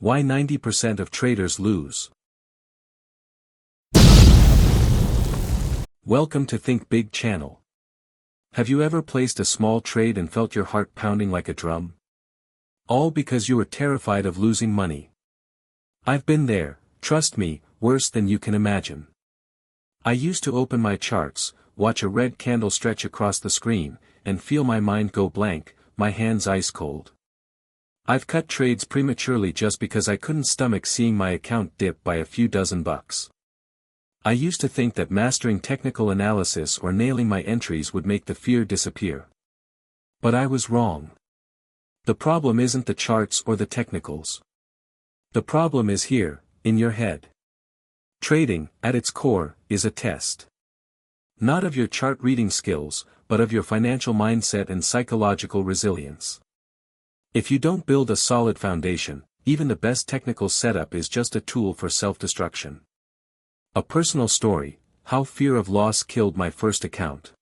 Why 90% of traders lose. Welcome to Think Big channel. Have you ever placed a small trade and felt your heart pounding like a drum? All because you were terrified of losing money. I've been there, trust me, worse than you can imagine. I used to open my charts, watch a red candle stretch across the screen, and feel my mind go blank, my hands ice cold. I've cut trades prematurely just because I couldn't stomach seeing my account dip by a few dozen bucks. I used to think that mastering technical analysis or nailing my entries would make the fear disappear. But I was wrong. The problem isn't the charts or the technicals. The problem is here, in your head. Trading, at its core, is a test. Not of your chart reading skills, but of your financial mindset and psychological resilience. If you don't build a solid foundation, even the best technical setup is just a tool for self-destruction. A personal story, how fear of loss killed my first account.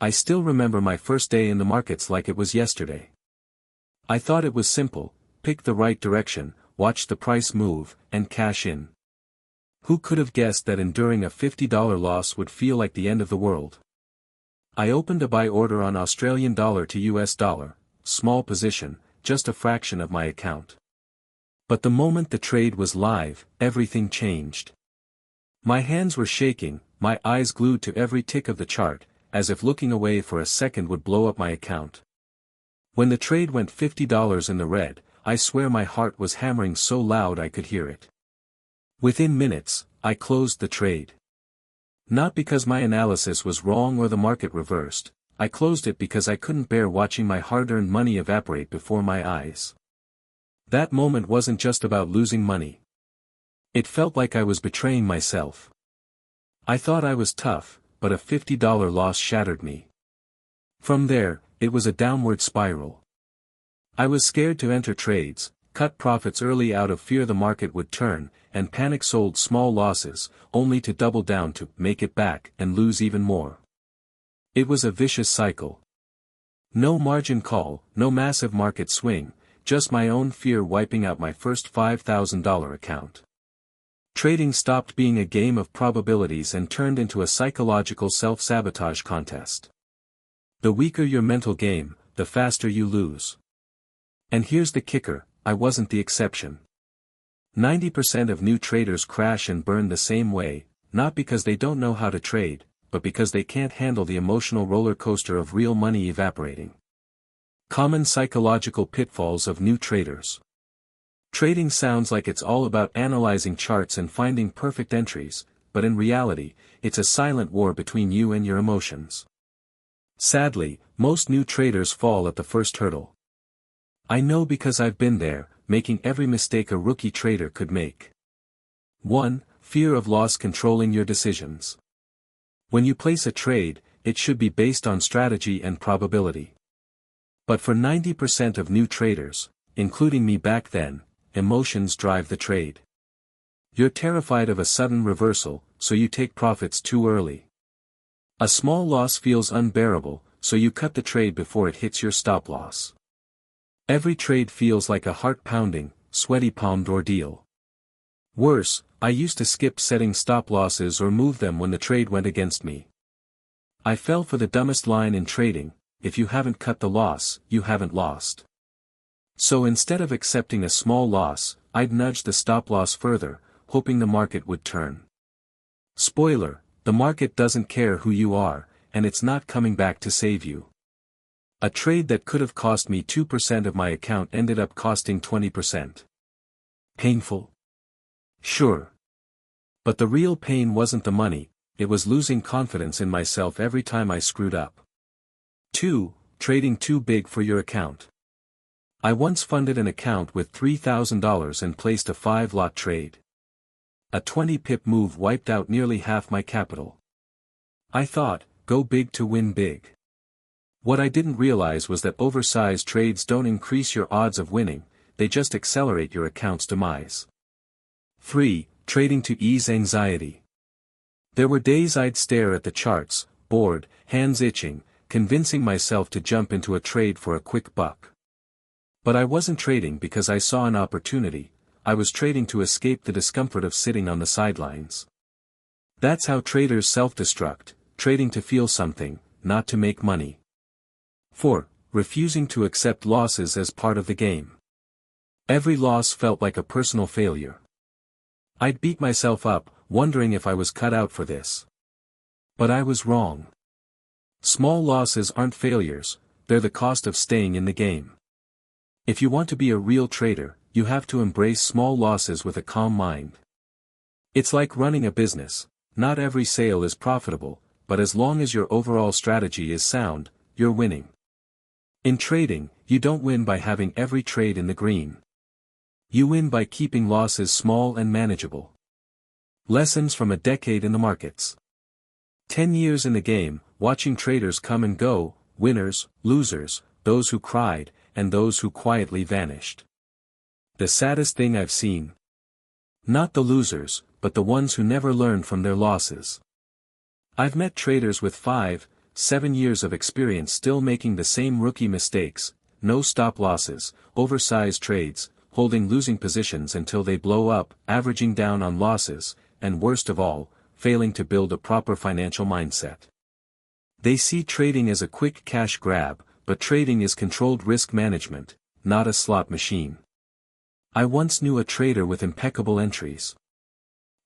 I still remember my first day in the markets like it was yesterday. I thought it was simple, pick the right direction, watch the price move, and cash in. Who could have guessed that enduring a $50 loss would feel like the end of the world? I opened a buy order on Australian dollar to US dollar, small position, just a fraction of my account. But the moment the trade was live, everything changed. My hands were shaking, my eyes glued to every tick of the chart, as if looking away for a second would blow up my account. When the trade went $50 in the red, I swear my heart was hammering so loud I could hear it. Within minutes, I closed the trade. Not because my analysis was wrong or the market reversed, I closed it because I couldn't bear watching my hard-earned money evaporate before my eyes. That moment wasn't just about losing money. It felt like I was betraying myself. I thought I was tough, but a $50 loss shattered me. From there, it was a downward spiral. I was scared to enter trades, cut profits early out of fear the market would turn, and panic sold small losses, only to double down to make it back and lose even more. It was a vicious cycle. No margin call, no massive market swing, just my own fear wiping out my first $5,000 account. Trading stopped being a game of probabilities and turned into a psychological self-sabotage contest. The weaker your mental game, the faster you lose. And here's the kicker, I wasn't the exception. 90% of new traders crash and burn the same way, not because they don't know how to trade, but because they can't handle the emotional roller coaster of real money evaporating. Common psychological pitfalls of new traders. Trading sounds like it's all about analyzing charts and finding perfect entries, but in reality, it's a silent war between you and your emotions. Sadly, most new traders fall at the first hurdle. I know because I've been there, making every mistake a rookie trader could make. 1. Fear of loss controlling your decisions. When you place a trade, it should be based on strategy and probability. But for 90% of new traders, including me back then, emotions drive the trade. You're terrified of a sudden reversal, so you take profits too early. A small loss feels unbearable, so you cut the trade before it hits your stop loss. Every trade feels like a heart-pounding, sweaty-palmed ordeal. Worse, I used to skip setting stop losses or move them when the trade went against me. I fell for the dumbest line in trading, if you haven't cut the loss, you haven't lost. So instead of accepting a small loss, I'd nudge the stop loss further, hoping the market would turn. Spoiler, the market doesn't care who you are, and it's not coming back to save you. A trade that could have cost me 2% of my account ended up costing 20%. Painful? Sure. But the real pain wasn't the money, it was losing confidence in myself every time I screwed up. 2. Trading too big for your account. I once funded an account with $3,000 and placed a 5-lot trade. A 20-pip move wiped out nearly half my capital. I thought, go big to win big. What I didn't realize was that oversized trades don't increase your odds of winning, they just accelerate your account's demise. 3. Trading to ease anxiety. There were days I'd stare at the charts, bored, hands itching, convincing myself to jump into a trade for a quick buck. But I wasn't trading because I saw an opportunity, I was trading to escape the discomfort of sitting on the sidelines. That's how traders self-destruct, trading to feel something, not to make money. 4. Refusing to accept losses as part of the game. Every loss felt like a personal failure. I'd beat myself up, wondering if I was cut out for this. But I was wrong. Small losses aren't failures, they're the cost of staying in the game. If you want to be a real trader, you have to embrace small losses with a calm mind. It's like running a business. Not every sale is profitable, but as long as your overall strategy is sound, you're winning. In trading, you don't win by having every trade in the green. You win by keeping losses small and manageable. Lessons from a decade in the markets. 10 years in the game, watching traders come and go, winners, losers, those who cried, and those who quietly vanished. The saddest thing I've seen. Not the losers, but the ones who never learned from their losses. I've met traders with 5, 7 years of experience still making the same rookie mistakes, no stop losses, oversized trades, holding losing positions until they blow up, averaging down on losses, and worst of all, failing to build a proper financial mindset. They see trading as a quick cash grab, but trading is controlled risk management, not a slot machine. I once knew a trader with impeccable entries.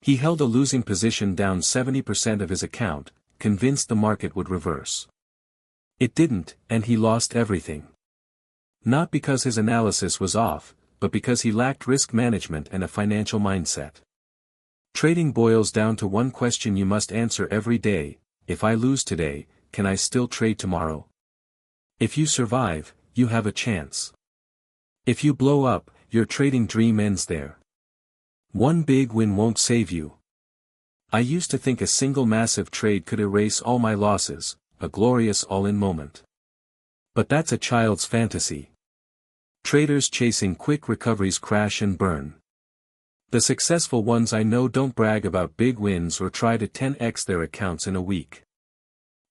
He held a losing position down 70% of his account, convinced the market would reverse. It didn't, and he lost everything. Not because his analysis was off, but because he lacked risk management and a financial mindset. Trading boils down to one question you must answer every day: if I lose today, can I still trade tomorrow? If you survive, you have a chance. If you blow up, your trading dream ends there. One big win won't save you. I used to think a single massive trade could erase all my losses, a glorious all-in moment. But that's a child's fantasy. Traders chasing quick recoveries crash and burn. The successful ones I know don't brag about big wins or try to 10x their accounts in a week.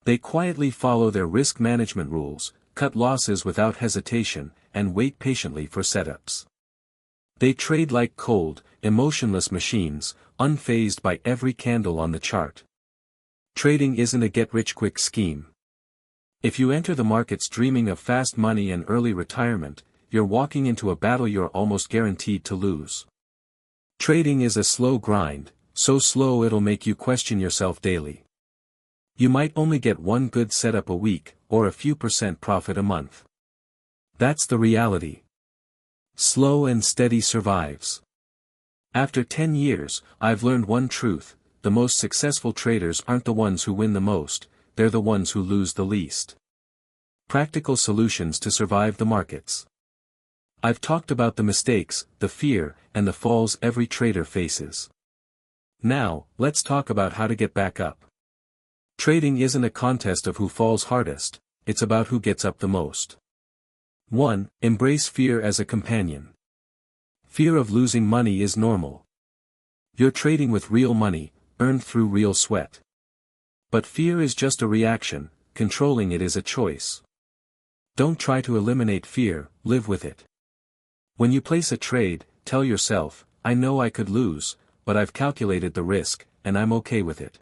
They quietly follow their risk management rules, cut losses without hesitation, and wait patiently for setups. They trade like cold, emotionless machines, unfazed by every candle on the chart. Trading isn't a get-rich-quick scheme. If you enter the markets dreaming of fast money and early retirement, you're walking into a battle you're almost guaranteed to lose. Trading is a slow grind, so slow it'll make you question yourself daily. You might only get one good setup a week, or a few % profit a month. That's the reality. Slow and steady survives. After 10 years, I've learned one truth: the most successful traders aren't the ones who win the most, they're the ones who lose the least. Practical solutions to survive the markets. I've talked about the mistakes, the fear, and the falls every trader faces. Now, let's talk about how to get back up. Trading isn't a contest of who falls hardest, it's about who gets up the most. 1. Embrace fear as a companion. Fear of losing money is normal. You're trading with real money, earned through real sweat. But fear is just a reaction, controlling it is a choice. Don't try to eliminate fear, live with it. When you place a trade, tell yourself, I know I could lose, but I've calculated the risk, and I'm okay with it.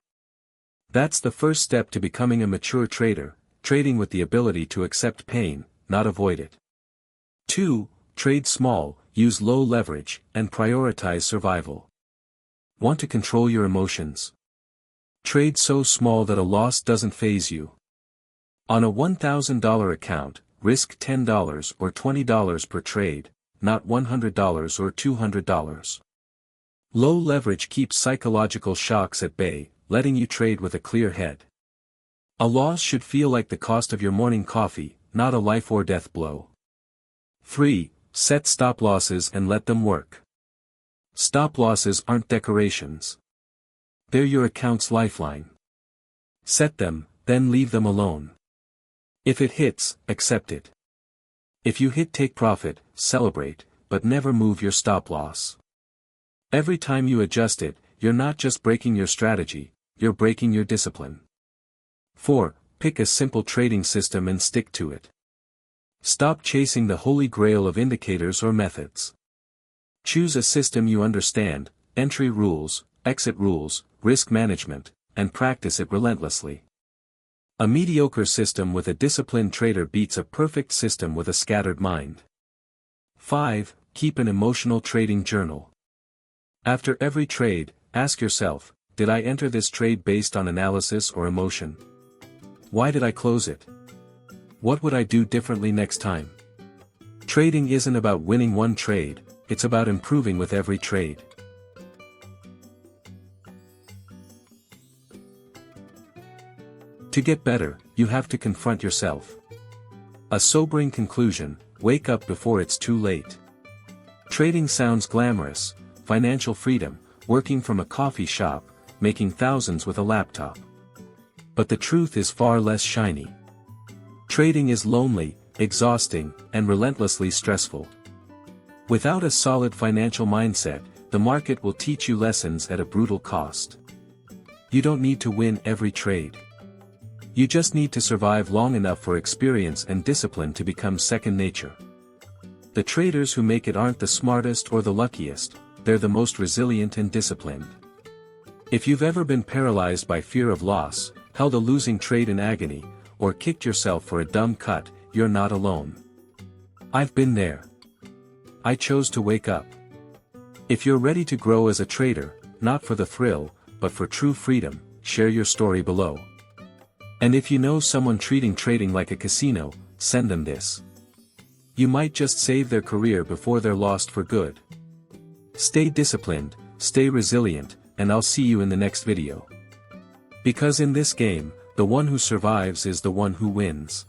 That's the first step to becoming a mature trader, trading with the ability to accept pain, not avoid it. 2. Trade small, use low leverage, and prioritize survival. Want to control your emotions? Trade so small that a loss doesn't faze you. On a $1,000 account, risk $10 or $20 per trade, not $100 or $200. Low leverage keeps psychological shocks at bay, letting you trade with a clear head. A loss should feel like the cost of your morning coffee, not a life or death blow. 3. Set stop losses and let them work. Stop losses aren't decorations. They're your account's lifeline. Set them, then leave them alone. If it hits, accept it. If you hit, take profit, celebrate, but never move your stop loss. Every time you adjust it, you're not just breaking your strategy, you're breaking your discipline. 4. Pick a simple trading system and stick to it. Stop chasing the holy grail of indicators or methods. Choose a system you understand, entry rules, exit rules, risk management, and practice it relentlessly. A mediocre system with a disciplined trader beats a perfect system with a scattered mind. 5. Keep an emotional trading journal. After every trade, ask yourself, did I enter this trade based on analysis or emotion? Why did I close it? What would I do differently next time? Trading isn't about winning one trade, it's about improving with every trade. To get better, you have to confront yourself. A sobering conclusion: wake up before it's too late. Trading sounds glamorous: financial freedom, working from a coffee shop, making thousands with a laptop. But the truth is far less shiny. Trading is lonely, exhausting, and relentlessly stressful. Without a solid financial mindset, the market will teach you lessons at a brutal cost. You don't need to win every trade. You just need to survive long enough for experience and discipline to become second nature. The traders who make it aren't the smartest or the luckiest, they're the most resilient and disciplined. If you've ever been paralyzed by fear of loss, held a losing trade in agony, or kicked yourself for a dumb cut, you're not alone. I've been there. I chose to wake up. If you're ready to grow as a trader, not for the thrill, but for true freedom, share your story below. And if you know someone treating trading like a casino, send them this. You might just save their career before they're lost for good. Stay disciplined, stay resilient, and I'll see you in the next video. Because in this game, the one who survives is the one who wins.